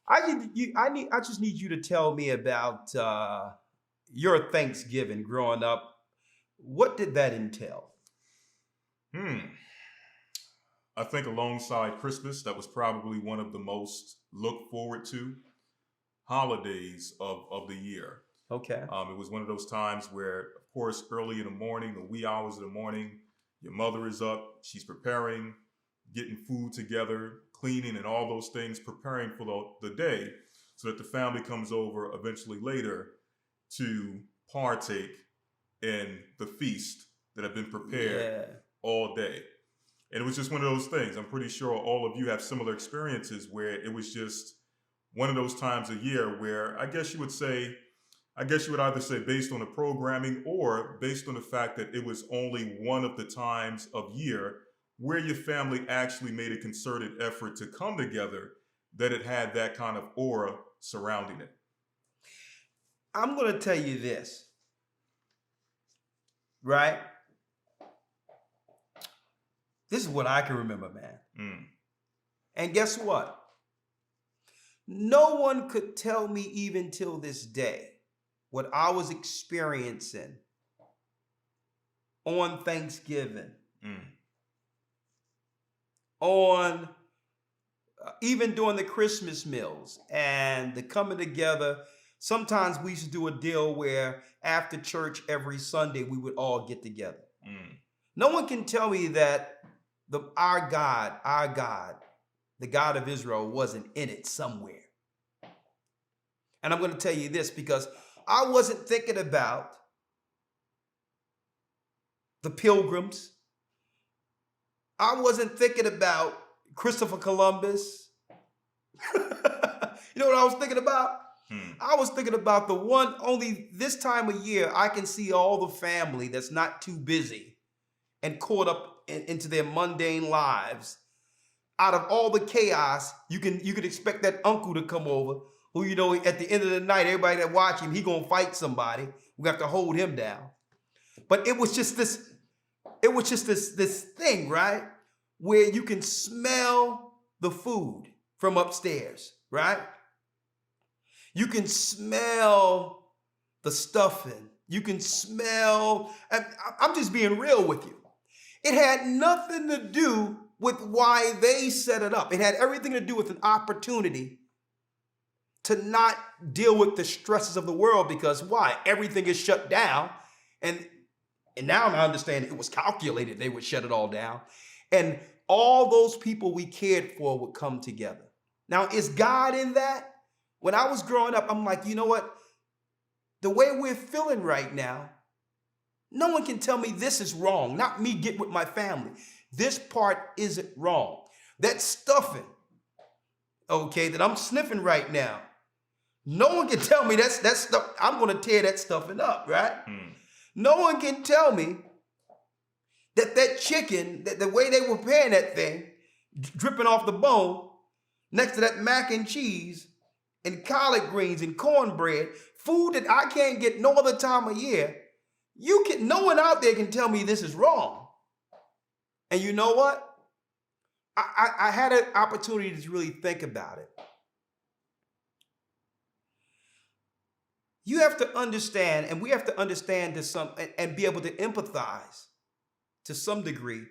I just need you to tell me about your Thanksgiving growing up. What did that entail? Hmm. I think alongside Christmas, that was probably one of the most looked forward to holidays of the year. Okay. It was one of those times where, of course, early in the morning, the wee hours of the morning, your mother is up, she's preparing, getting food together, cleaning, and all those things, preparing for the day so that the family comes over eventually later to partake in the feast that have been prepared Yeah. all day. And it was just one of those things. I'm pretty sure all of you have similar experiences where it was just one of those times a year where I guess you would either say based on the programming or based on the fact that it was only one of the times of year where your family actually made a concerted effort to come together, that it had that kind of aura surrounding it. I'm going to tell you this, right? This is what I can remember, man. Mm. And guess what? No one could tell me even till this day what I was experiencing on Thanksgiving, Mm. on even during the Christmas meals and the coming together. Sometimes we used to do a deal where after church every Sunday we would all get together. Mm. No one can tell me that our God, the God of Israel, wasn't in it somewhere. And I'm going to tell you this because I wasn't thinking about the pilgrims. I wasn't thinking about Christopher Columbus. You know what I was thinking about? Mm. I was thinking about the one, only this time of year I can see all the family that's not too busy and caught up into their mundane lives. Out of all the chaos, you could expect that uncle to come over who, you know, at the end of the night, everybody that watch him, he gonna fight somebody. We have to hold him down. But it was just this thing, right? Where you can smell the food from upstairs, right? You can smell the stuffing. You can smell, I'm just being real with you. It had nothing to do with why they set it up. It had everything to do with an opportunity to not deal with the stresses of the world, because why? Everything is shut down. And now I understand it was calculated. They would shut it all down. And all those people we cared for would come together. Now, is God in that? When I was growing up, I'm like, you know what? The way we're feeling right now, no one can tell me this is wrong. Not me get with my family. This part isn't wrong. That stuffing, okay, that I'm sniffing right now, no one can tell me that stuff. I'm going to tear that stuffing up, right? Mm. No one can tell me that chicken, that the way they were preparing that thing, dripping off the bone, next to that mac and cheese and collard greens and cornbread, food that I can't get no other time of year. No one out there can tell me this is wrong. And you know what? I had an opportunity to really think about it. You have to understand, and we have to understand and be able to empathize to some degree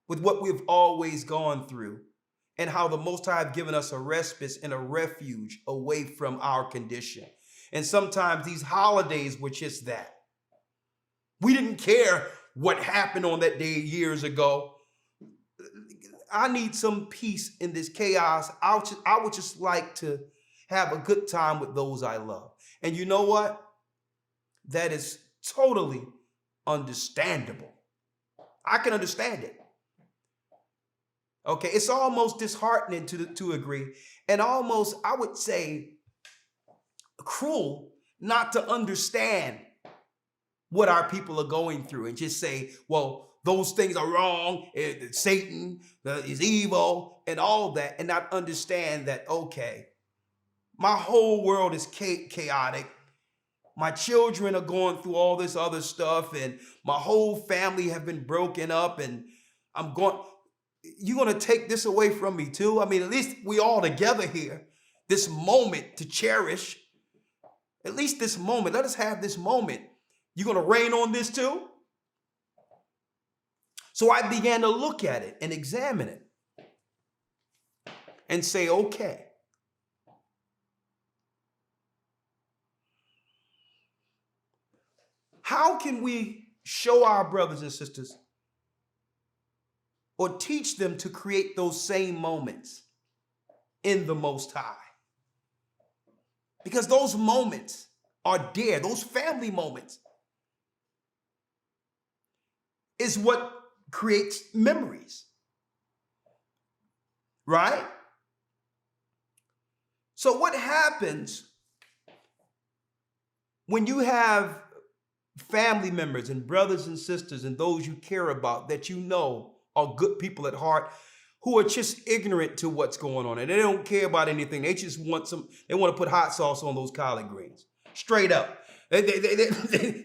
with what we've always gone through and how the Most High have given us a respite and a refuge away from our condition. And sometimes these holidays were just that. We didn't care what happened on that day years ago. I need some peace in this chaos. I would just like to have a good time with those I love. And you know what? That is totally understandable. I can understand it. Okay, it's almost disheartening to agree, and almost, I would say, cruel not to understand what our people are going through and just say, well, those things are wrong, Satan is evil and all that, and not understand that, okay, my whole world is chaotic. My children are going through all this other stuff, and my whole family have been broken up, and you're going to take this away from me too? I mean, at least we all together here. this moment to cherish. At least this moment. Let us have this moment. You're going to rain on this too? So I began to look at it and examine it and say, okay, how can we show our brothers and sisters or teach them to create those same moments in the Most High? Because those moments are dear. Those family moments is what creates memories, right? So what happens when you have family members and brothers and sisters and those you care about that you know are good people at heart who are just ignorant to what's going on and they don't care about anything? They just want they want to put hot sauce on those collard greens. Straight up. They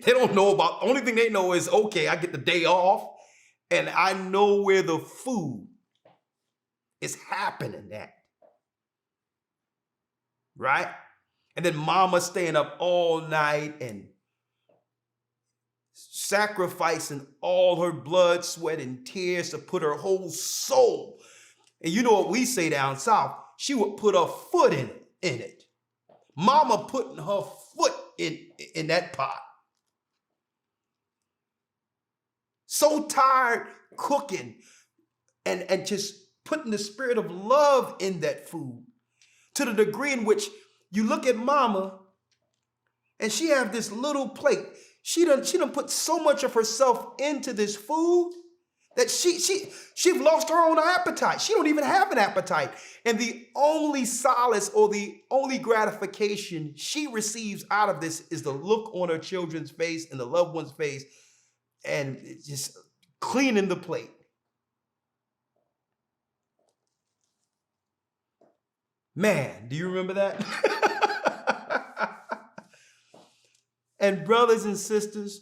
don't know about, the only thing they know is, okay, I get the day off and I know where the food is happening at. Right? And then mama staying up all night and sacrificing all her blood, sweat, and tears to put her whole soul. And you know what we say down south? She would put her foot in it. Mama putting her foot in that pot. So tired cooking and just putting the spirit of love in that food to the degree in which you look at mama and she have this little plate. She done put so much of herself into this food that she've lost her own appetite. She don't even have an appetite. And the only solace or the only gratification she receives out of this is the look on her children's face and the loved one's face and just cleaning the plate. Man, do you remember that? And brothers and sisters,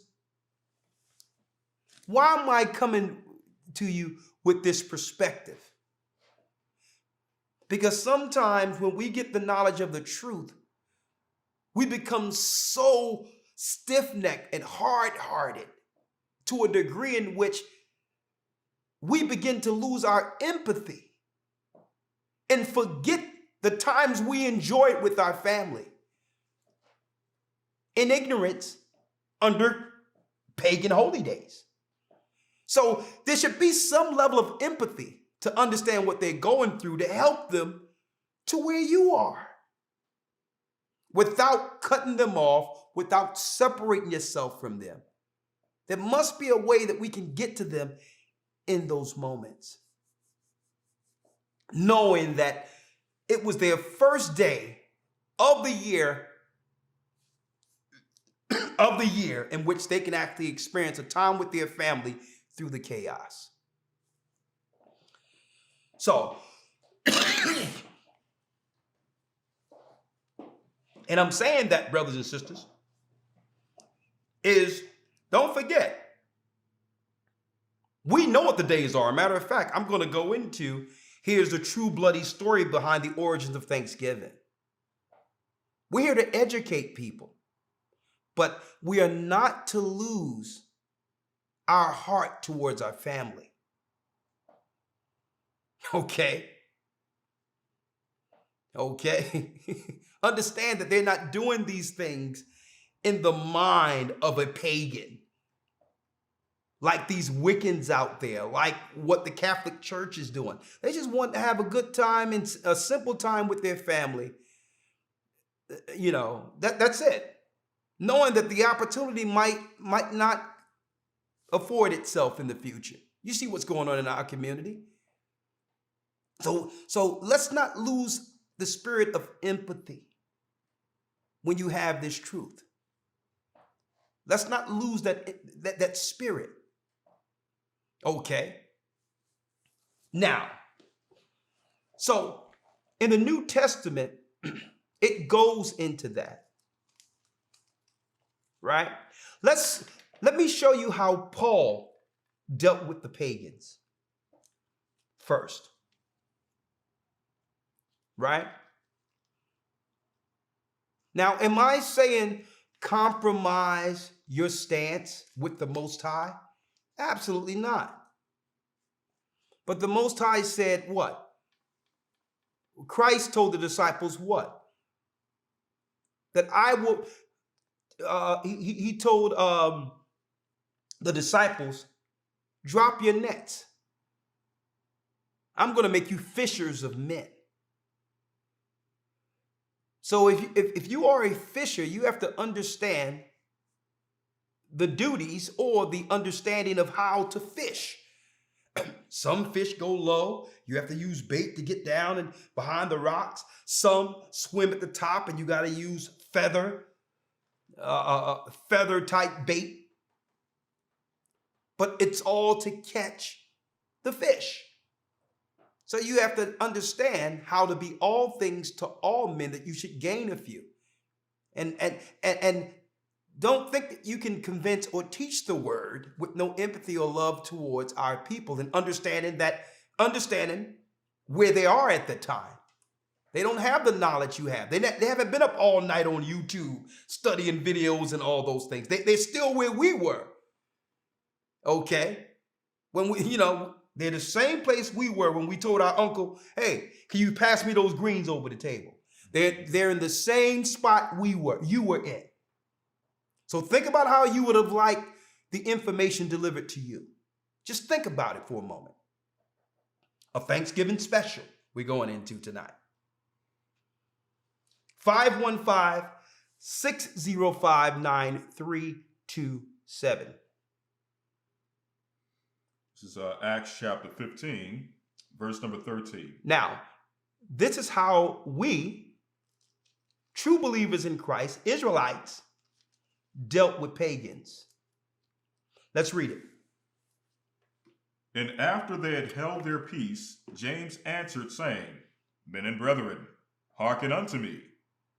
why am I coming to you with this perspective? Because sometimes when we get the knowledge of the truth, we become so stiff-necked and hard-hearted to a degree in which we begin to lose our empathy and forget the times we enjoyed with our family in ignorance under pagan holy days. So there should be some level of empathy to understand what they're going through to help them to where you are without cutting them off, without separating yourself from them. There must be a way that we can get to them in those moments, knowing that it was their first day of the year in which they can actually experience a time with their family through the chaos. So, and I'm saying that, brothers and sisters, is don't forget, we know what the days are. Matter of fact, I'm going to go into, here's the true bloody story behind the origins of Thanksgiving. We're here to educate people, but we are not to lose our heart towards our family. Okay? Understand that they're not doing these things in the mind of a pagan, like these Wiccans out there, like what the Catholic Church is doing. They just want to have a good time and a simple time with their family. You know, that's it. Knowing that the opportunity might not afford itself in the future. You see what's going on in our community. So let's not lose the spirit of empathy when you have this truth. Let's not lose that spirit. Okay. Now, so in the New Testament, it goes into that. Right? Let me show you how Paul dealt with the pagans first. Right? Now, am I saying compromise your stance with the Most High? Absolutely not. But the Most High said what? Christ told the disciples what? That I will, he told the disciples, drop your nets. I'm going to make you fishers of men. So if you are a fisher, you have to understand the duties or the understanding of how to fish. Some fish go low. You have to use bait to get down and behind the rocks. Some swim at the top and you got to use feather type bait. But it's all to catch the fish. So you have to understand how to be all things to all men, that you should gain a few. And don't think that you can convince or teach the word with no empathy or love towards our people, and understanding where they are at the time. They don't have the knowledge you have. They haven't been up all night on YouTube studying videos and all those things. They're still where we were. Okay? When they're the same place we were when we told our uncle, hey, can you pass me those greens over the table? They're in the same spot you were in. So think about how you would have liked the information delivered to you. Just think about it for a moment. A Thanksgiving special we're going into tonight. 515-605-9327. This is Acts chapter 15, verse number 13. Now, this is how we, true believers in Christ, Israelites, dealt with pagans. Let's read it. And after they had held their peace, James answered, saying, Men and brethren, hearken unto me.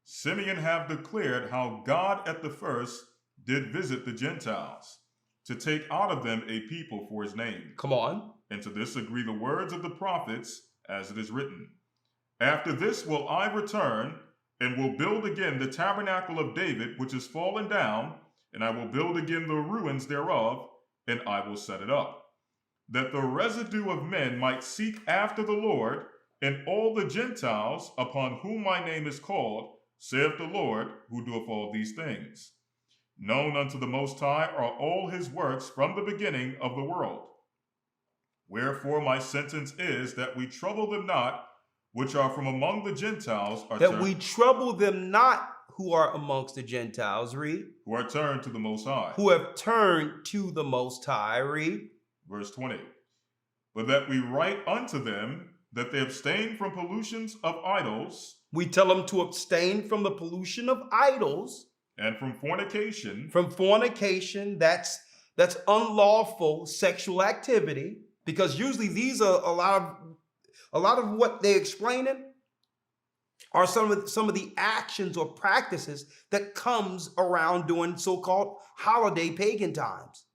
Simeon have declared how God at the first did visit the Gentiles, to take out of them a people for his name. Come on. And to this agree the words of the prophets, as it is written. After this will I return, and will build again the tabernacle of David, which is fallen down, and I will build again the ruins thereof, and I will set it up, that the residue of men might seek after the Lord, and all the Gentiles upon whom my name is called, saith the Lord, who doeth all these things. Known unto the Most High are all his works from the beginning of the world. Wherefore my sentence is that we trouble them not, which are from among the Gentiles, we trouble them not who are amongst the Gentiles, read. Who are turned to the Most High. Who have turned to the Most High, read. Verse 20. But that we write unto them that they abstain from pollutions of idols. We tell them to abstain from the pollution of idols. And from fornication. From fornication, that's unlawful sexual activity, because usually these are a lot of what they're explaining are some of the actions or practices that comes around during so-called holiday pagan times.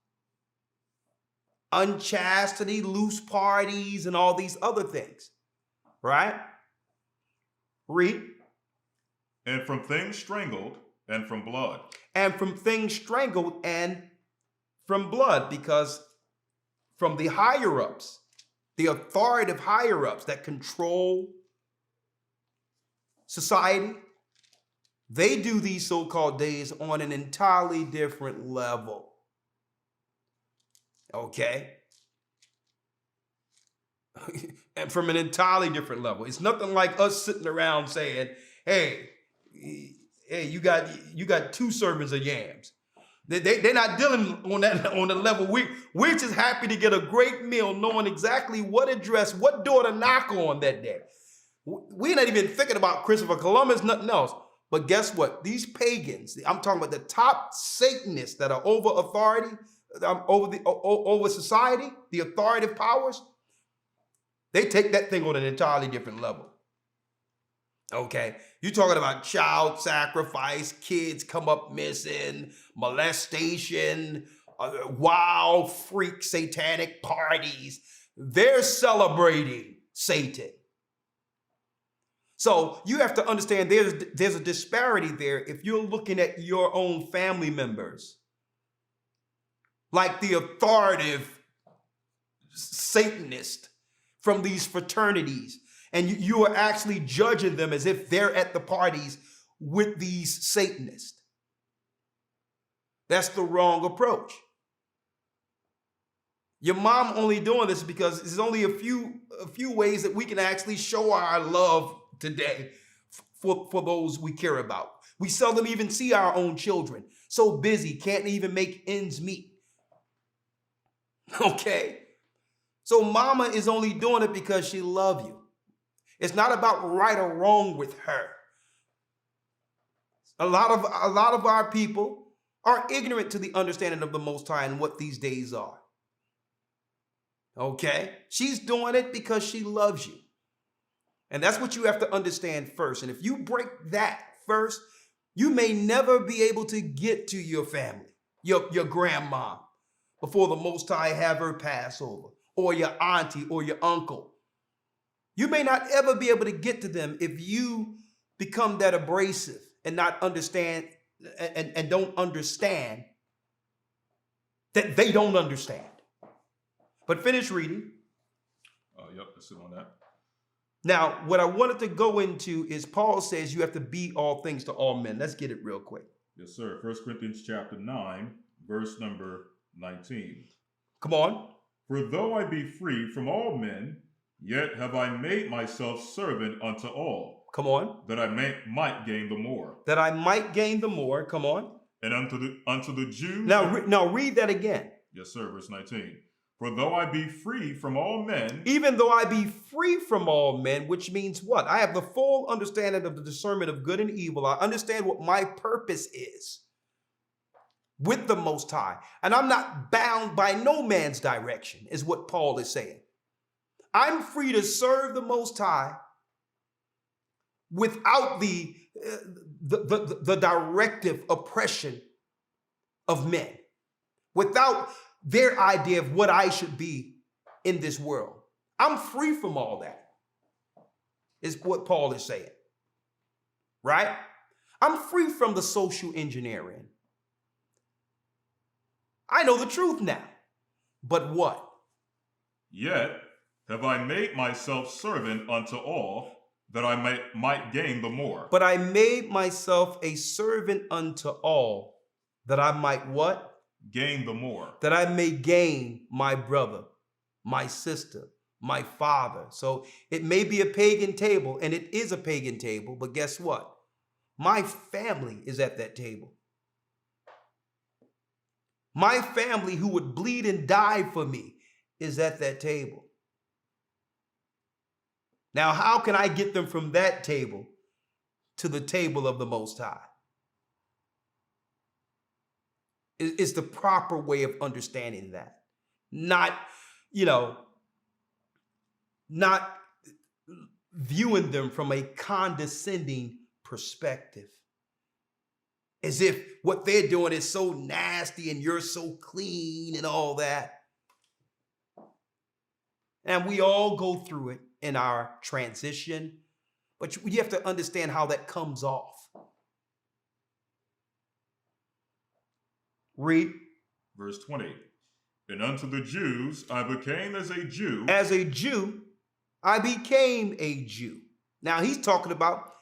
Unchastity, loose parties, and all these other things. Right? Read. And from things strangled, and from blood. And from things strangled and from blood, because from the higher-ups, the authoritative higher-ups that control society, they do these so-called days on an entirely different level. Okay? And from an entirely different level. It's nothing like us sitting around saying, hey, you got 2 servings of yams. They're not dealing on the level. We're just happy to get a great meal, knowing exactly what address, what door to knock on that day. We're not even thinking about Christopher Columbus, nothing else. But guess what? These pagans, I'm talking about the top Satanists that are over authority, over society, the authoritative powers, they take that thing on an entirely different level. Okay, you're talking about child sacrifice, kids come up missing, molestation, wild freak satanic parties. They're celebrating Satan. So you have to understand there's a disparity there if you're looking at your own family members like the authoritative Satanist from these fraternities, and you are actually judging them as if they're at the parties with these Satanists. That's the wrong approach. Your mom only doing this because there's only a few ways that we can actually show our love today for those we care about. We seldom even see our own children. So busy, can't even make ends meet. Okay? So mama is only doing it because she loves you. It's not about right or wrong with her. A lot of our people are ignorant to the understanding of the Most High and what these days are. Okay? She's doing it because she loves you. And that's what you have to understand first. And if you break that first, you may never be able to get to your family, your grandma, before the Most High have her pass over, or your auntie or your uncle. You may not ever be able to get to them if you become that abrasive and not understand and don't understand that they don't understand. But finish reading. Yep, let's sit on that. Now, what I wanted to go into is Paul says you have to be all things to all men. Let's get it real quick. Yes, sir. 1 Corinthians chapter 9, verse number 19. Come on. For though I be free from all men, yet have I made myself servant unto all. Come on. That I might gain the more. That I might gain the more. Come on. And unto the Jews. Now read that again. Yes, sir. Verse 19. For though I be free from all men. Even though I be free from all men, which means what? I have the full understanding of the discernment of good and evil. I understand what my purpose is with the Most High. And I'm not bound by no man's direction, is what Paul is saying. I'm free to serve the Most High without the directive oppression of men, without their idea of what I should be in this world. I'm free from all that, is what Paul is saying, right? I'm free from the social engineering. I know the truth now, but what? Yet have I made myself servant unto all, that I might gain the more. But I made myself a servant unto all, that I might what? Gain the more. That I may gain my brother, my sister, my father. So it may be a pagan table, and it is a pagan table, but guess what? My family is at that table. My family who would bleed and die for me is at that table. Now, how can I get them from that table to the table of the Most High? It's the proper way of understanding that. Not viewing them from a condescending perspective. As if what they're doing is so nasty and you're so clean and all that. And we all go through it in our transition, but you have to understand how that comes off. Read. Verse 20. And unto the Jews I became as a Jew. As a Jew, I became a Jew. Now he's talking about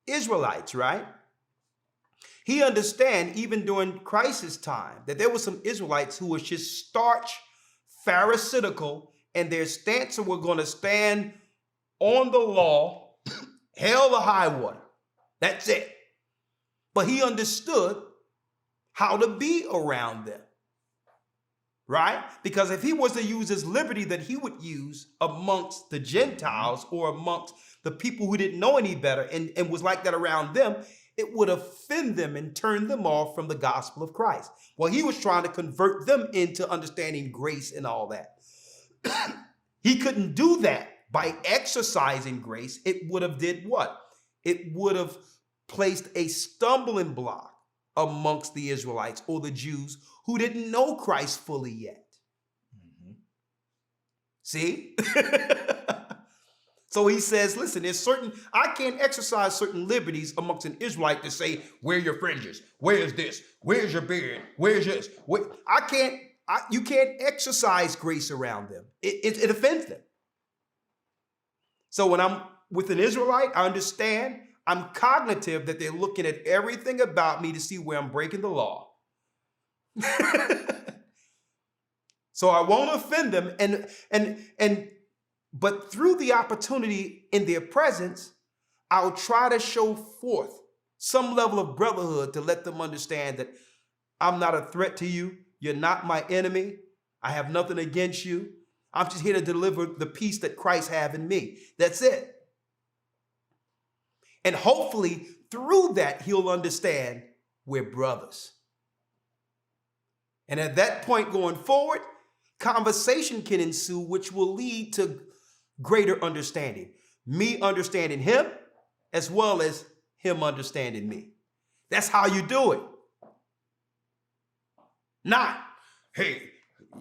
Israelites, right? He understand even during Christ's time that there were some Israelites who were just starch pharisaical, and their stance were going to stand on the law, hell or high water. That's it. But he understood how to be around them, right? Because if he was to use his liberty that he would use amongst the Gentiles or amongst the people who didn't know any better and was like that around them, it would offend them and turn them off from the gospel of Christ. Well, he was trying to convert them into understanding grace and all that. He couldn't do that by exercising grace. It would have did what? It would have placed a stumbling block amongst the Israelites or the Jews who didn't know Christ fully yet. Mm-hmm. See? So he says, listen, I can't exercise certain liberties amongst an Israelite to say, where are your fringes? Where's this? Where's your beard? Where's this? You can't exercise grace around them. It offends them. So when I'm with an Israelite, I understand, I'm cognitive that they're looking at everything about me to see where I'm breaking the law. So I won't offend them. But through the opportunity in their presence, I'll try to show forth some level of brotherhood to let them understand that I'm not a threat to you. You're not my enemy. I have nothing against you. I'm just here to deliver the peace that Christ have in me. That's it. And hopefully through that, he'll understand we're brothers. And at that point going forward, conversation can ensue, which will lead to greater understanding. Me understanding him as well as him understanding me. That's how you do it. Not, hey,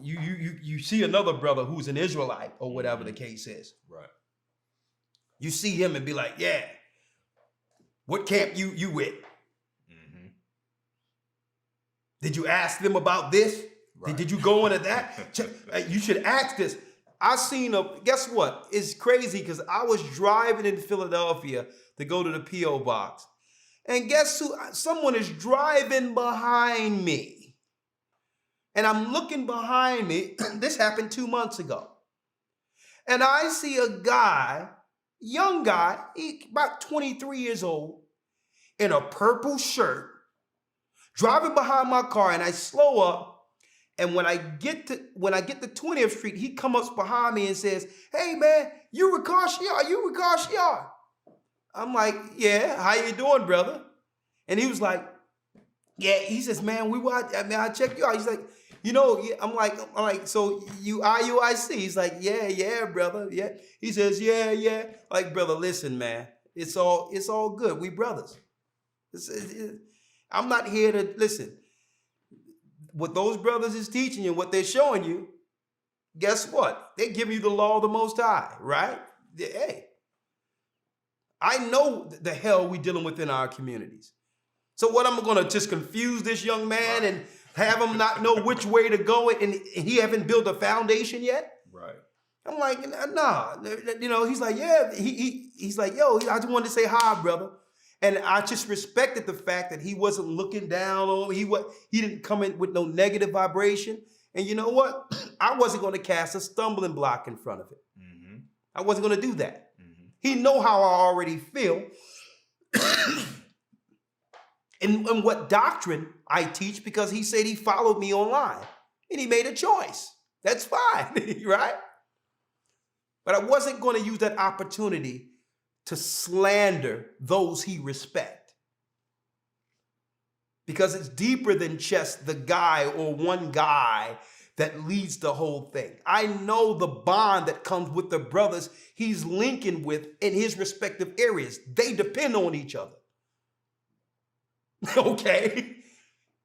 you see another brother who's an Israelite or whatever the case is. Right. You see him and be like, yeah, what camp you with? Mm-hmm. Did you ask them about this? Right. Did you go into that? You should ask this. I seen guess what? It's crazy because I was driving in Philadelphia to go to the P.O. box. And guess who? Someone is driving behind me. And I'm looking behind me. This happened 2 months ago. And I see a guy, young guy, about 23 years old, in a purple shirt, driving behind my car, and I slow up. And when I get to 20th Street, he comes up behind me and says, "Hey man, you Rawchaa? You Rawchaa?" I'm like, "Yeah, how you doing, brother?" And he was like, "Yeah." He says, "Man, I checked you out." He's like, "You know," I'm like, "So you IUIC?" He's like, "Yeah, brother, yeah." He says, "Yeah." Like, brother, listen, man, it's all good. We brothers. I'm not here to listen. What those brothers is teaching you, what they're showing you, guess what? They give you the law of the Most High, right? Hey, I know the hell we dealing with in our communities. So what, I'm going to just confuse this young man and have him not know which way to go and he haven't built a foundation yet? Right. I'm like, nah. You know, he's like, yeah. He's like, yo, I just wanted to say hi, brother. And I just respected the fact that he wasn't looking down on me. He didn't come in with no negative vibration. And you know what? I wasn't going to cast a stumbling block in front of it. Mm-hmm. I wasn't going to do that. Mm-hmm. He know how I already feel. and what doctrine I teach, because he said he followed me online. And he made a choice. That's fine, right? But I wasn't going to use that opportunity to slander those he respect. Because it's deeper than just the guy or one guy that leads the whole thing. I know the bond that comes with the brothers he's linking with in his respective areas. They depend on each other. Okay?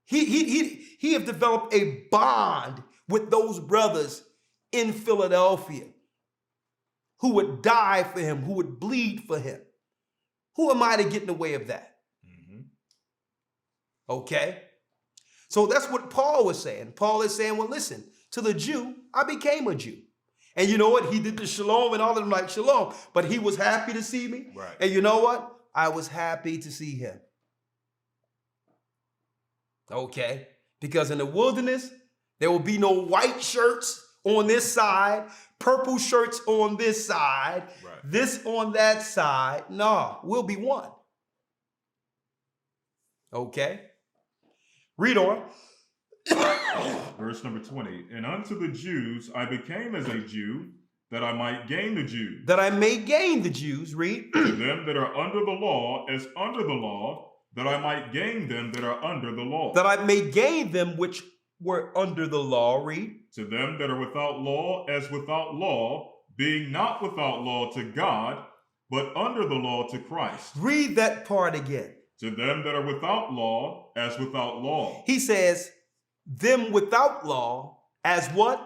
He have developed a bond with those brothers in Philadelphia who would die for him, who would bleed for him. Who am I to get in the way of that? Mm-hmm. Okay? So that's what Paul was saying. Paul is saying, well, listen, to the Jew, I became a Jew. And you know what? He did the shalom and all of them like shalom, but he was happy to see me. Right. And you know what? I was happy to see him. Okay? Because in the wilderness, there will be no white shirts on this side, purple shirts on this side, right. This on that side. No, we'll be one. Okay? Read on. Verse number 20. And unto the Jews I became as a Jew, that I might gain the Jews. That I may gain the Jews. Read. To them that are under the law, as under the law, that I might gain them that are under the law. That I may gain them which were under the law. Read. To them that are without law, as without law, being not without law to God, but under the law to Christ. Read that part again. To them that are without law, as without law. He says, them without law, as what?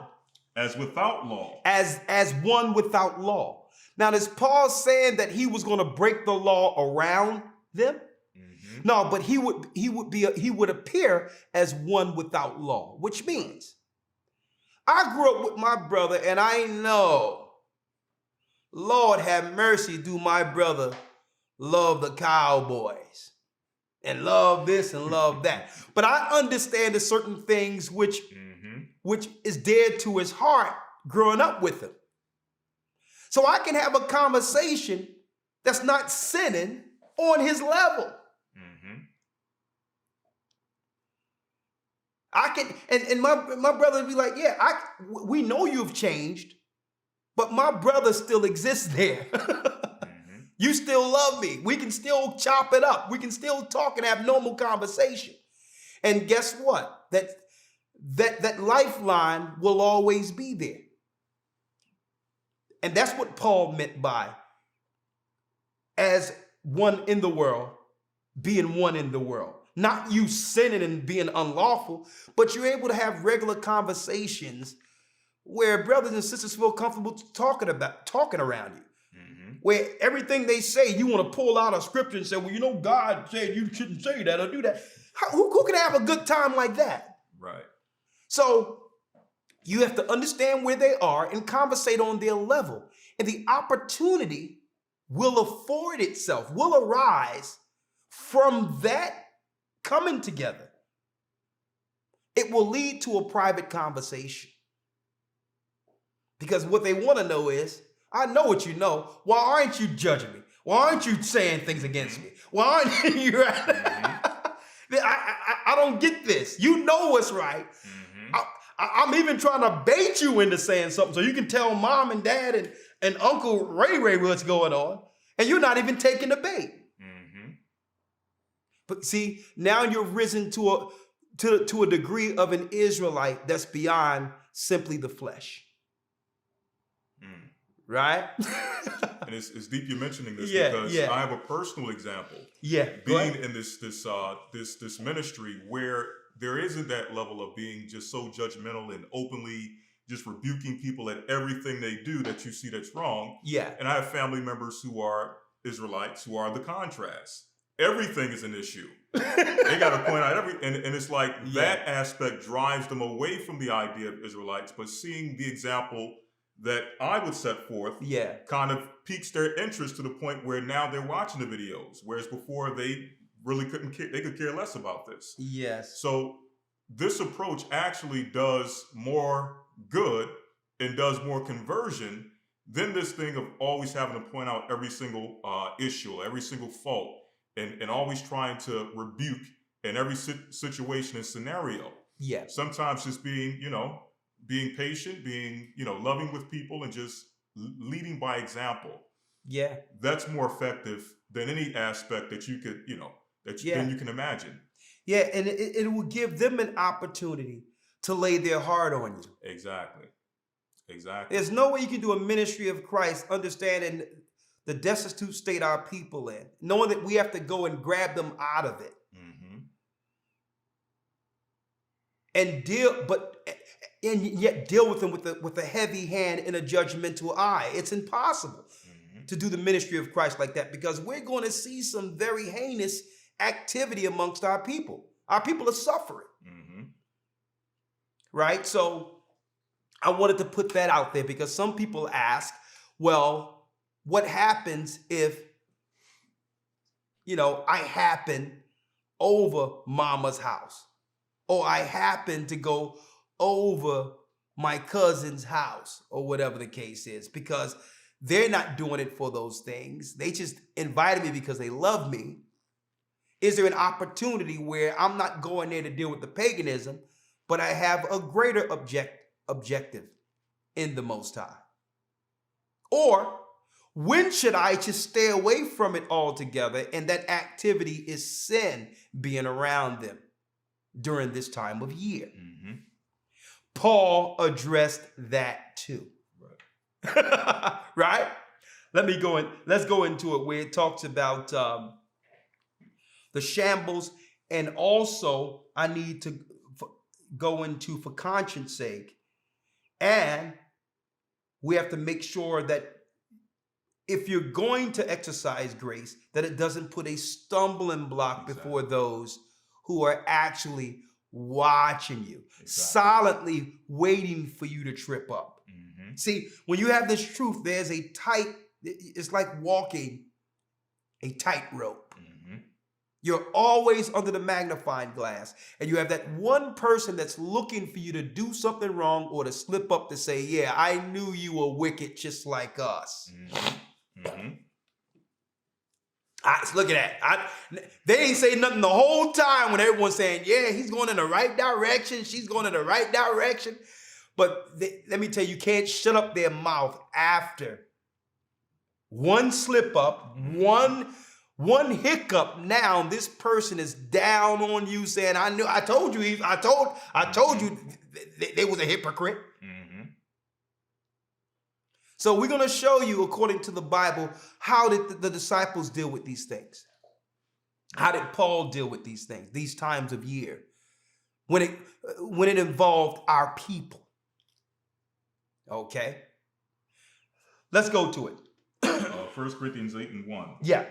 As without law. As one without law. Now, is Paul saying that he was going to break the law around them? Mm-hmm. No, but he would appear as one without law, which means I grew up with my brother, and I know, Lord have mercy, do my brother love the Cowboys and love this and love that. But I understand there's certain things which is dear to his heart growing up with him. So I can have a conversation that's not sinning on his level. I can, and my brother would be like, yeah, we know you've changed, but my brother still exists there. You still love me. We can still chop it up. We can still talk and have normal conversation. And guess what? That lifeline will always be there. And that's what Paul meant by as one in the world, being one in the world. Not you sinning and being unlawful, but you're able to have regular conversations where brothers and sisters feel comfortable talking around you. Where everything they say, you want to pull out a scripture and say, well, you know, God said you shouldn't say that or do that. Who can have a good time like that? Right. So you have to understand where they are and conversate on their level. And the opportunity will afford itself, will arise from that coming together. It will lead to a private conversation. Because what they want to know is, I know what you know. Why aren't you judging me? Why aren't you saying things against me? Why aren't you right? I don't get this. You know what's right. I'm even trying to bait you into saying something so you can tell mom and dad and Uncle Ray what's going on. And you're not even taking the bait. But see, now you're risen to a degree of an Israelite that's beyond simply the flesh. Right? And it's deep you're mentioning this because yeah. I have a personal example. Yeah. Being in this ministry where there isn't that level of being just so judgmental and openly just rebuking people at everything they do that you see that's wrong. Yeah. And I have family members who are Israelites who are the contrast. Everything is an issue. They got to point out and it's like that aspect drives them away from the idea of Israelites, but seeing the example that I would set forth kind of piques their interest to the point where now they're watching the videos, whereas before they really they could care less about this. Yes. So this approach actually does more good and does more conversion than this thing of always having to point out every single issue, every single fault, and always trying to rebuke in every situation and scenario. Yeah. Sometimes just being patient, being, loving with people and just leading by example. Yeah. That's more effective than any aspect that you could, than you can imagine. Yeah. And it will give them an opportunity to lay their heart on you. Exactly. There's no way you can do a ministry of Christ understanding the destitute state our people in, knowing that we have to go and grab them out of it. And yet deal with them with a heavy hand and a judgmental eye. It's impossible to do the ministry of Christ like that because we're going to see some very heinous activity amongst our people. Our people are suffering. Right? So I wanted to put that out there because some people ask, well, what happens if, I happen over mama's house? Or I happen to go over my cousin's house or whatever the case is, because they're not doing it for those things. They just invited me because they love me. Is there an opportunity where I'm not going there to deal with the paganism, but I have a greater objective in the Most High? Or when should I just stay away from it altogether and that activity is sin being around them during this time of year? Paul addressed that too. Right. Right? Let's go into it where it talks about the shambles, and also I need to go into for conscience sake, and we have to make sure that if you're going to exercise grace, that it doesn't put a stumbling block before those who are actually watching you, silently waiting for you to trip up. See, when you have this truth, there's it's like walking a tightrope. You're always under the magnifying glass, and you have that one person that's looking for you to do something wrong or to slip up to say, yeah, I knew you were wicked just like us. Look at that. They ain't say nothing the whole time when everyone's saying, yeah, he's going in the right direction. She's going in the right direction. But let me tell you, you can't shut up their mouth after one slip up, one hiccup. Now this person is down on you saying, I told you they was a hypocrite. So we're going to show you, according to the Bible, how did the disciples deal with these things? How did Paul deal with these things, these times of year, when it involved our people? Okay. Let's go to it. 1 Corinthians 8:1. Yeah.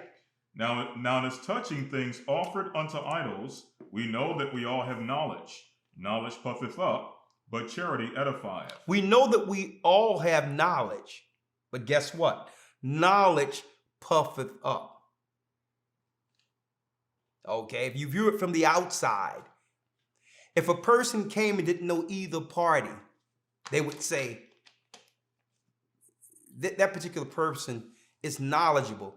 Now as touching things offered unto idols, we know that we all have knowledge. Knowledge puffeth up, but charity edifieth. We know that we all have knowledge, but guess what? Knowledge puffeth up. Okay, if you view it from the outside, if a person came and didn't know either party, they would say that particular person is knowledgeable,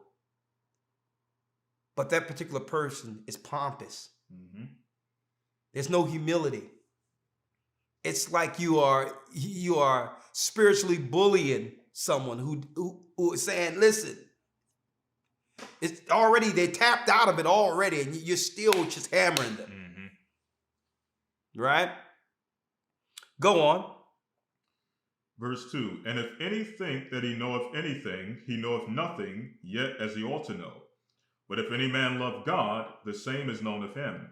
but that particular person is pompous. There's no humility. It's like you are spiritually bullying someone who is saying, listen, it's already, they tapped out of it already, and you're still just hammering them. Right? Go on. Verse 2, and if any think that he knoweth anything, he knoweth nothing, yet as he ought to know. But if any man love God, the same is known of him.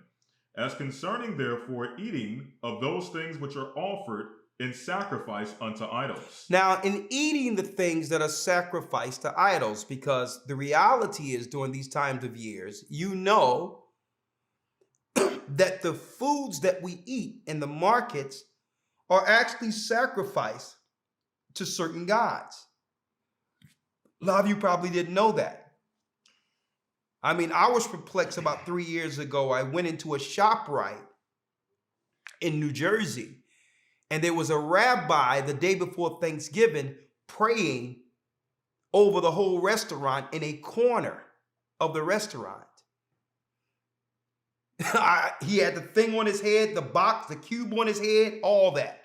As concerning therefore eating of those things which are offered in sacrifice unto idols. Now, in eating the things that are sacrificed to idols, because the reality is during these times of years, you know that the foods that we eat in the markets are actually sacrificed to certain gods. A lot of you probably didn't know that. I mean, I was perplexed about 3 years ago. I went into a ShopRite in New Jersey, and there was a rabbi the day before Thanksgiving praying over the whole restaurant in a corner of the restaurant. He had the thing on his head, the box, the cube on his head, all that.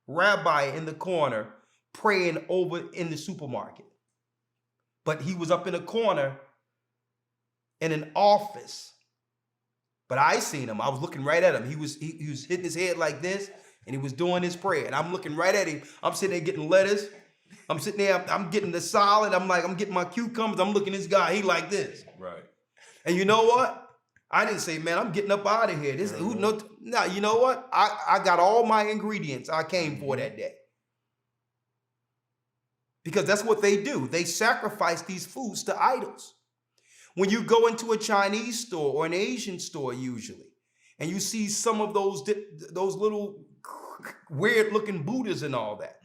Rabbi in the corner praying over in the supermarket. But he was up in a corner in an office. But I seen him. I was looking right at him. He was hitting his head like this, and he was doing his prayer. And I'm looking right at him. I'm sitting there getting lettuce. I'm sitting there, I'm getting the salad. I'm getting my cucumbers. I'm looking at this guy. He like this. Right. And you know what? I didn't say, man, I'm getting up out of here. No, you know what? I got all my ingredients I came for that day. Because that's what they do. They sacrifice these foods to idols. When you go into a Chinese store or an Asian store usually, and you see some of those little weird looking Buddhas and all that,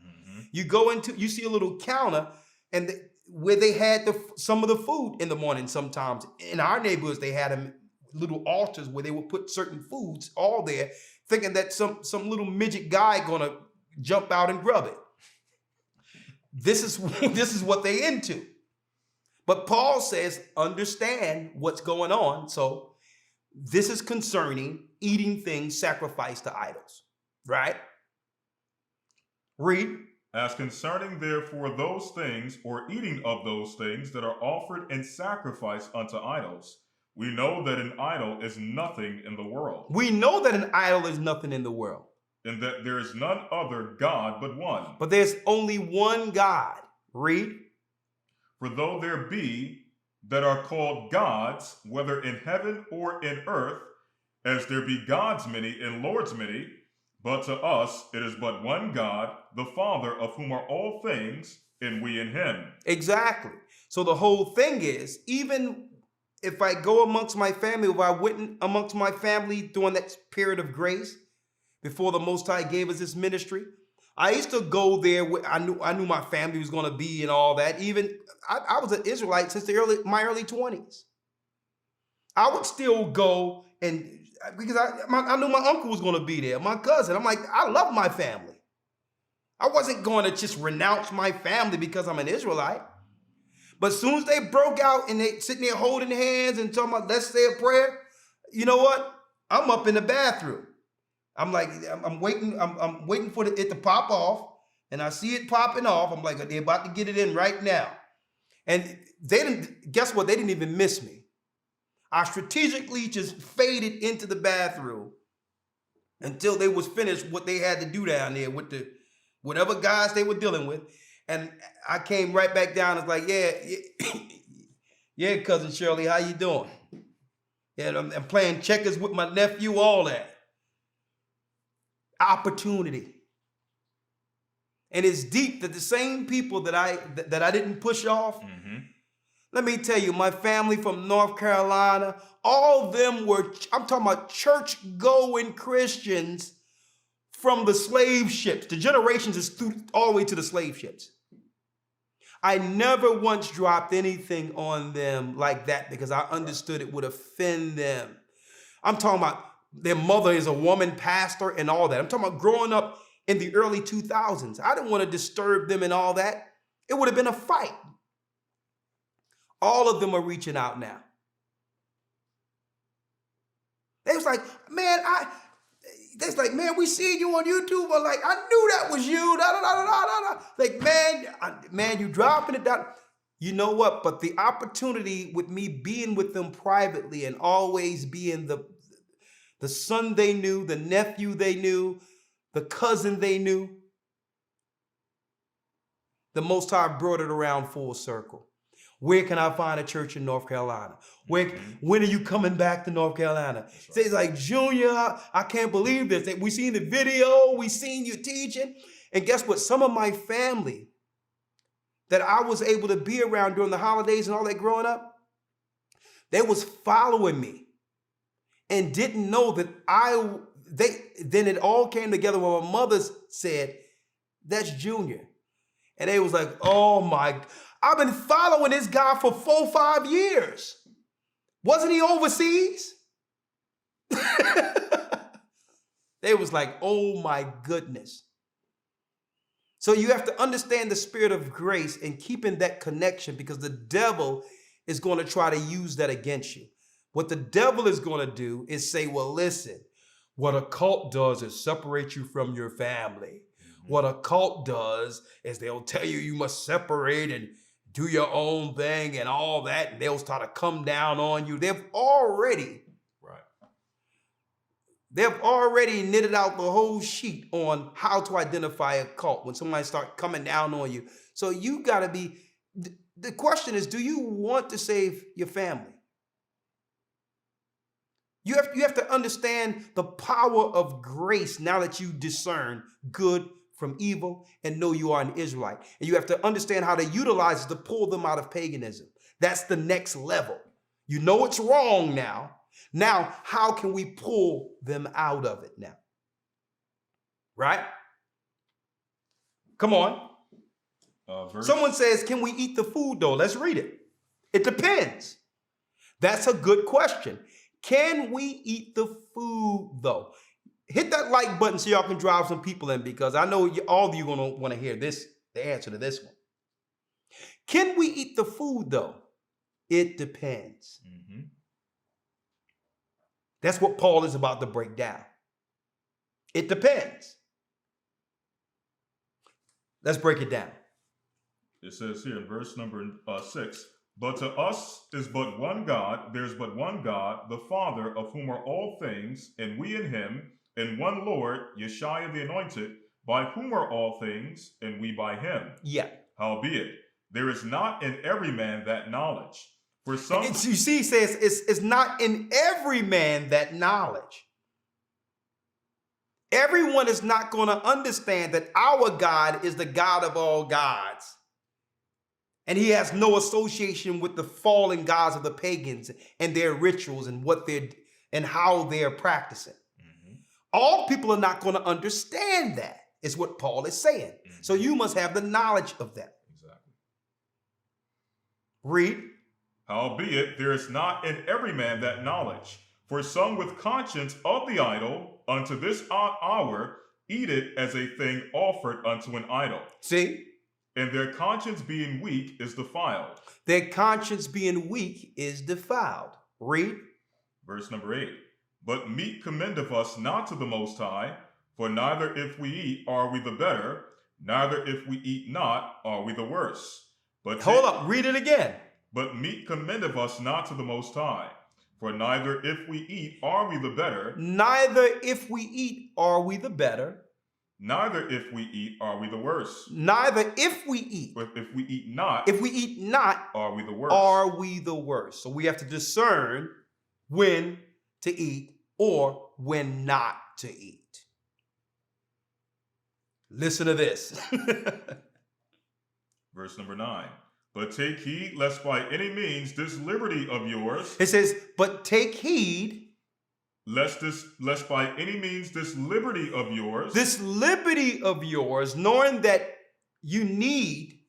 you see a little counter and where they had some of the food in the morning. Sometimes in our neighborhoods, they had them little altars where they would put certain foods all there, thinking that some little midget guy gonna jump out and grub it. This is what they into. But Paul says, understand what's going on. So this is concerning eating things sacrificed to idols, right? Read. As concerning therefore those things, or eating of those things that are offered in sacrifice unto idols, we know that an idol is nothing in the world. We know that an idol is nothing in the world. And that there is none other God but one. But there's only one God. Read. For though there be that are called gods, whether in heaven or in earth, as there be gods many and lords many, but to us it is but one God, the Father, of whom are all things, and we in him. Exactly. So the whole thing is, even if I go amongst my family, if I went amongst my family during that period of grace, before the Most High gave us this ministry, I used to go there. I knew my family was going to be and all that. Even I was an Israelite since my early 20s. I would still go, and because I knew my uncle was going to be there, my cousin. I'm like, I love my family. I wasn't going to just renounce my family because I'm an Israelite. But as soon as they broke out and they sitting there holding hands and talking about, let's say a prayer, you know what? I'm up in the bathroom. I'm like, I'm waiting for it to pop off, and I see it popping off. I'm like, they're about to get it in right now. And guess what? They didn't even miss me. I strategically just faded into the bathroom until they was finished what they had to do down there with whatever guys they were dealing with. And I came right back down and was like, yeah, Cousin Shirley, how you doing? And I'm playing checkers with my nephew, all that. Opportunity. And it's deep that the same people that I didn't push off, let me tell you, my family from North Carolina, all of them were, I'm talking about church-going Christians from the slave ships. The generations is through all the way to the slave ships. I never once dropped anything on them like that because I understood it would offend them. I'm talking about their mother is a woman pastor and all that. I'm talking about growing up in the early 2000s. I didn't want to disturb them and all that. It would have been a fight. All of them are reaching out now. They was like, man, we seen you on YouTube. I'm like, I knew that was you. Da, da, da, da, da, da. Like, man, you dropping it down. You know what? But the opportunity with me being with them privately and always being the son they knew, the nephew they knew, the cousin they knew, the Most High brought it around full circle. Where can I find a church in North Carolina? When are you coming back to North Carolina? Right. So it's like, Junior, I can't believe this. We seen the video, we seen you teaching. And guess what? Some of my family that I was able to be around during the holidays and all that growing up, they was following me and didn't know that then it all came together when my mother said, that's Junior. And they was like, oh my, I've been following this guy for 4-5 years. Wasn't he overseas? They was like, oh my goodness. So you have to understand the spirit of grace and keeping that connection, because the devil is going to try to use that against you. What the devil is going to do is say, well, listen, what a cult does is separate you from your family. What a cult does is they'll tell you you must separate and do your own thing and all that, and they'll start to come down on you. They've already knitted out the whole sheet on how to identify a cult when somebody starts coming down on you. So you got to be, the question is, do you want to save your family? You have to understand the power of grace now that you discern good from evil and know you are an Israelite. And you have to understand how to utilize it to pull them out of paganism. That's the next level. You know it's wrong now. Now, how can we pull them out of it now? Right? Come on. Someone says, can we eat the food though? Let's read it. It depends. That's a good question. Can we eat the food though? Hit that like button so y'all can drive some people in, because I know all of you are going to want to hear the answer to this one. Can we eat the food though? It depends. That's what Paul is about to break down. It depends. Let's break it down. It says here in verse number 6, but to us is but one God, there's but one God, the Father, of whom are all things, and we in him, and one Lord, Yeshua the Anointed, by whom are all things, and we by him. Yeah. Howbeit, there is not in every man that knowledge. For some, you see, he says it's not in every man that knowledge. Everyone is not going to understand that our God is the God of all gods. And he has no association with the fallen gods of the pagans and their rituals and and how they're practicing. All people are not going to understand that, is what Paul is saying. So you must have the knowledge of that. Exactly. Read. Howbeit, there is not in every man that knowledge. For some with conscience of the idol unto this hour eat it as a thing offered unto an idol. See? And their conscience being weak is defiled. Their conscience being weak is defiled. Read. Verse number 8. But meat commendeth us not to the Most High, for neither if we eat are we the better, neither if we eat not are we the worse. But Hold up, read it again. But meat commendeth us not to the Most High, for neither if we eat are we the better, Neither if we eat are we the better, neither if we eat are we the worse. neither if we eat. But if we eat not, If we eat not, are we the worse. are we the worst? So we have to discern when to eat or when not to eat. Listen to this. Verse number 9. But take heed lest by any means this liberty of yours, It says, but take heed, lest by any means this liberty of yours, this liberty of yours, knowing that you need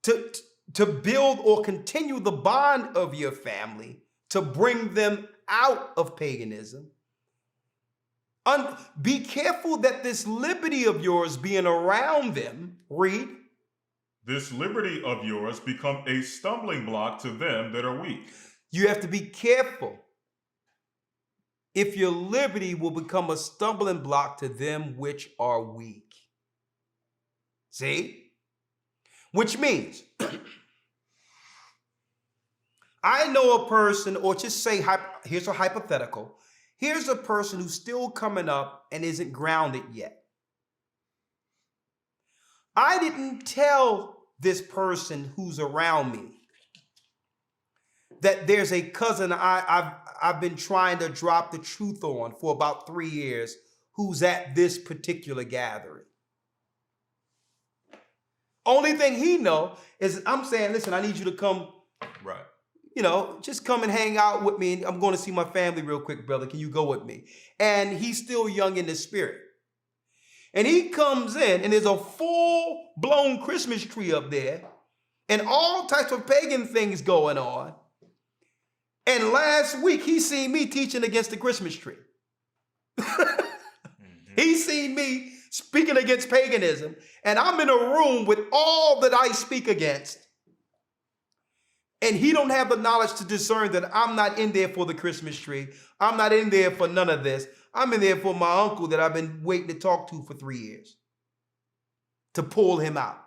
to build or continue the bond of your family, to bring them out of paganism. Be careful that this liberty of yours being around them, read, this liberty of yours become a stumbling block to them that are weak. you have to be careful if your liberty will become a stumbling block to them which are weak. See? Which means, I know a person, or just say, here's a hypothetical. Here's a person who's still coming up and isn't grounded yet. I didn't tell this person who's around me that there's a cousin I've been trying to drop the truth on for about 3 years who's at this particular gathering. Only thing he know is I'm saying, listen, I need you to come. Right. You know, just come and hang out with me. I'm going to see my family real quick, brother. Can you go with me? And he's still young in the spirit. And he comes in and there's a full-blown Christmas tree up there and all types of pagan things going on. And last week he seen me teaching against the Christmas tree. He seen me speaking against paganism. And I'm in a room with all that I speak against. And he don't have the knowledge to discern that I'm not in there for the Christmas tree. I'm not in there for none of this. I'm in there for my uncle that I've been waiting to talk to for 3 years, to pull him out.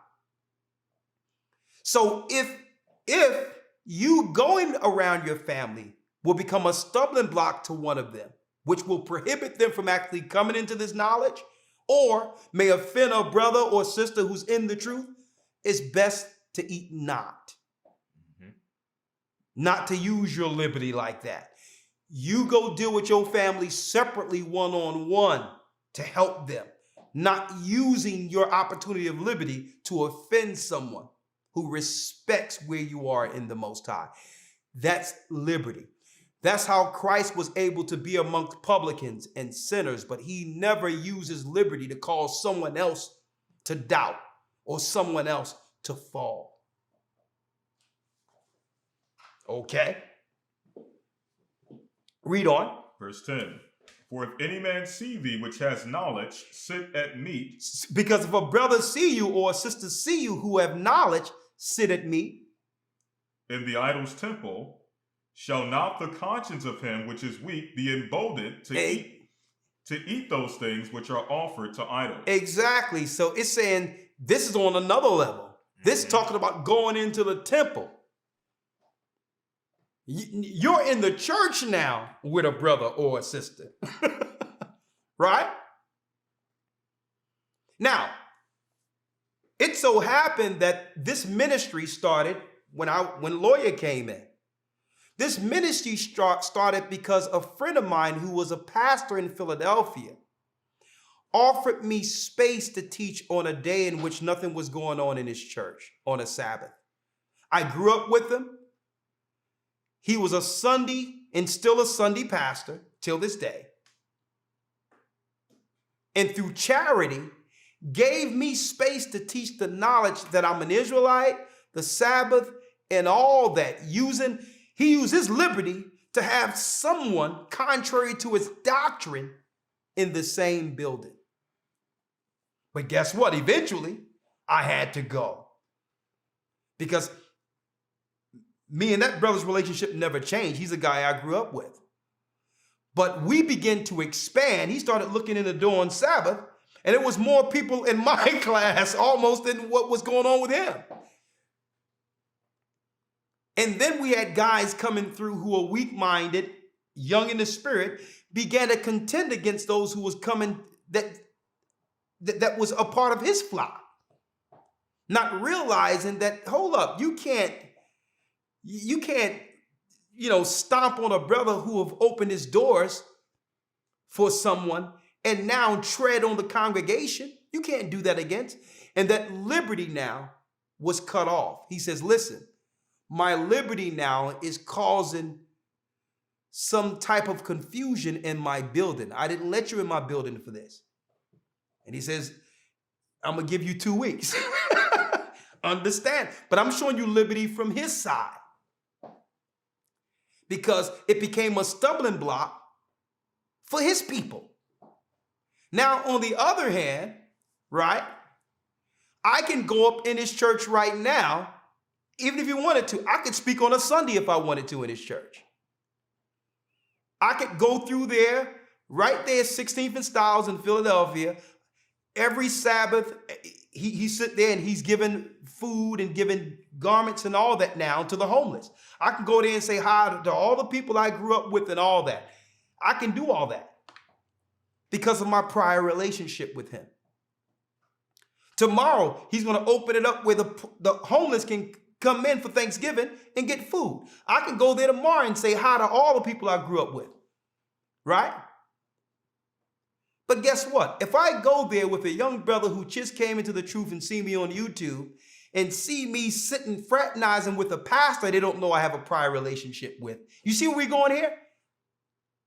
So if you going around your family will become a stumbling block to one of them, which will prohibit them from actually coming into this knowledge, or may offend a brother or sister who's in the truth, it's best to eat not. Not to use your liberty like that. You go deal with your family separately, one-on-one, to help them. Not using your opportunity of liberty to offend someone who respects where you are in the Most High. That's liberty. That's how Christ was able to be amongst publicans and sinners, but he never uses liberty to cause someone else to doubt or someone else to fall. Okay. Read on. Verse 10. For if any man see thee which has knowledge, sit at meat. Because if a brother see you or a sister see you who have knowledge, sit at meat. In the idol's temple, shall not the conscience of him which is weak be emboldened to eat those things which are offered to idols? Exactly. So it's saying this is on another level. This is talking about going into the temple. You're in the church now with a brother or a sister. Right? Now, it so happened that this ministry started when Lawya came in. This ministry started because a friend of mine who was a pastor in Philadelphia offered me space to teach on a day in which nothing was going on in his church on a Sabbath. I grew up with him. He was a Sunday and still a Sunday pastor till this day. And through charity, gave me space to teach the knowledge that I'm an Israelite, the Sabbath, and all that. He used his liberty to have someone contrary to his doctrine in the same building. But guess what? Eventually, I had to go. Because me and that brother's relationship never changed. He's a guy I grew up with. But we began to expand. He started looking in the door on Sabbath, and it was more people in my class almost than what was going on with him. And then we had guys coming through who were weak-minded, young in the spirit, began to contend against those who was coming that was a part of his flock. Not realizing that, hold up, you can't, stomp on a brother who have opened his doors for someone and now tread on the congregation. You can't do that against. And that liberty now was cut off. He says, listen, my liberty now is causing some type of confusion in my building. I didn't let you in my building for this. And he says, I'm going to give you 2 weeks. Understand? But I'm showing you liberty from his side. Because it became a stumbling block for his people. Now, on the other hand, right, I can go up in his church right now, even if you wanted to. I could speak on a Sunday if I wanted to in his church. I could go through there, right there, 16th and Styles in Philadelphia. Every Sabbath, he sit there and he's giving food and giving garments and all that now to the homeless. I can go there and say hi to all the people I grew up with and all that. I can do all that because of my prior relationship with him. Tomorrow, he's going to open it up where the homeless can come in for Thanksgiving and get food. I can go there tomorrow and say hi to all the people I grew up with, right? But guess what? If I go there with a young brother who just came into the truth and see me on YouTube and see me sitting fraternizing with a pastor they don't know I have a prior relationship with. You see where we're going here?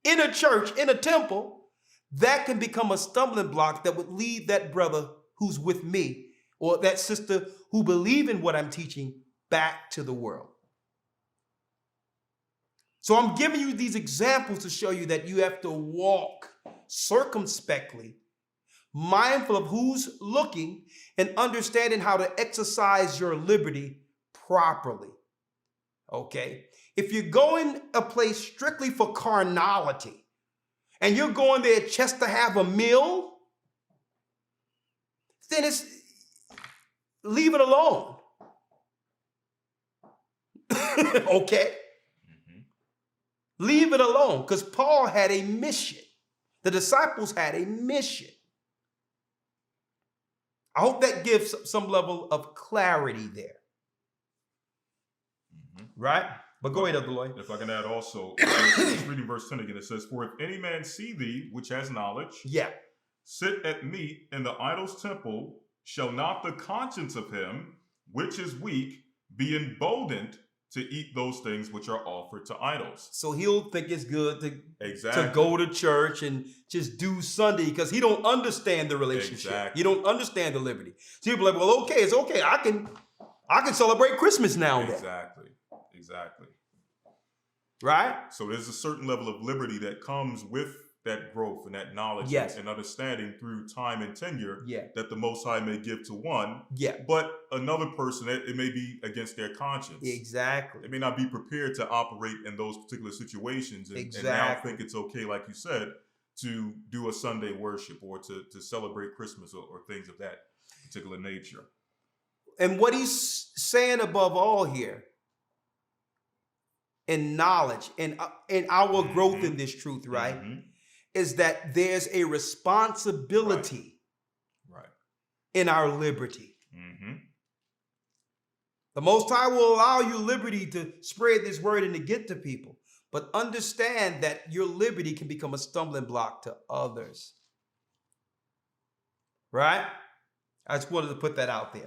In a church, in a temple, that can become a stumbling block that would lead that brother who's with me or that sister who believe in what I'm teaching back to the world. So I'm giving you these examples to show you that you have to walk circumspectly, mindful of who's looking and understanding how to exercise your liberty properly. Okay? If you're going a place strictly for carnality and you're going there just to have a meal, then leave it alone. Okay? Leave it alone, because Paul had a mission. The disciples had a mission. I hope that gives some level of clarity there. Right? But go ahead, Elder Rawchaa. If I can add also, just reading verse 10 again, it says, "For if any man see thee, which has knowledge, sit at meat in the idol's temple, shall not the conscience of him, which is weak, be emboldened to eat those things which are offered to idols." So he'll think it's good to go to church and just do Sunday because he don't understand the relationship. Exactly. He don't understand the liberty. So he'll be like, well, okay, it's okay. I can celebrate Christmas now and then. Exactly. Right? So there's a certain level of liberty that comes with that growth and that knowledge and understanding through time and tenure that the Most High may give to one. But another person, it may be against their conscience. Exactly. They may not be prepared to operate in those particular situations and now think it's okay, like you said, to do a Sunday worship or to celebrate Christmas or things of that particular nature. And what he's saying above all here, in knowledge and in our growth in this truth, right? Is that there's a responsibility in our liberty. The Most High will allow you liberty to spread this word and to get to people. But understand that your liberty can become a stumbling block to others. Right? I just wanted to put that out there.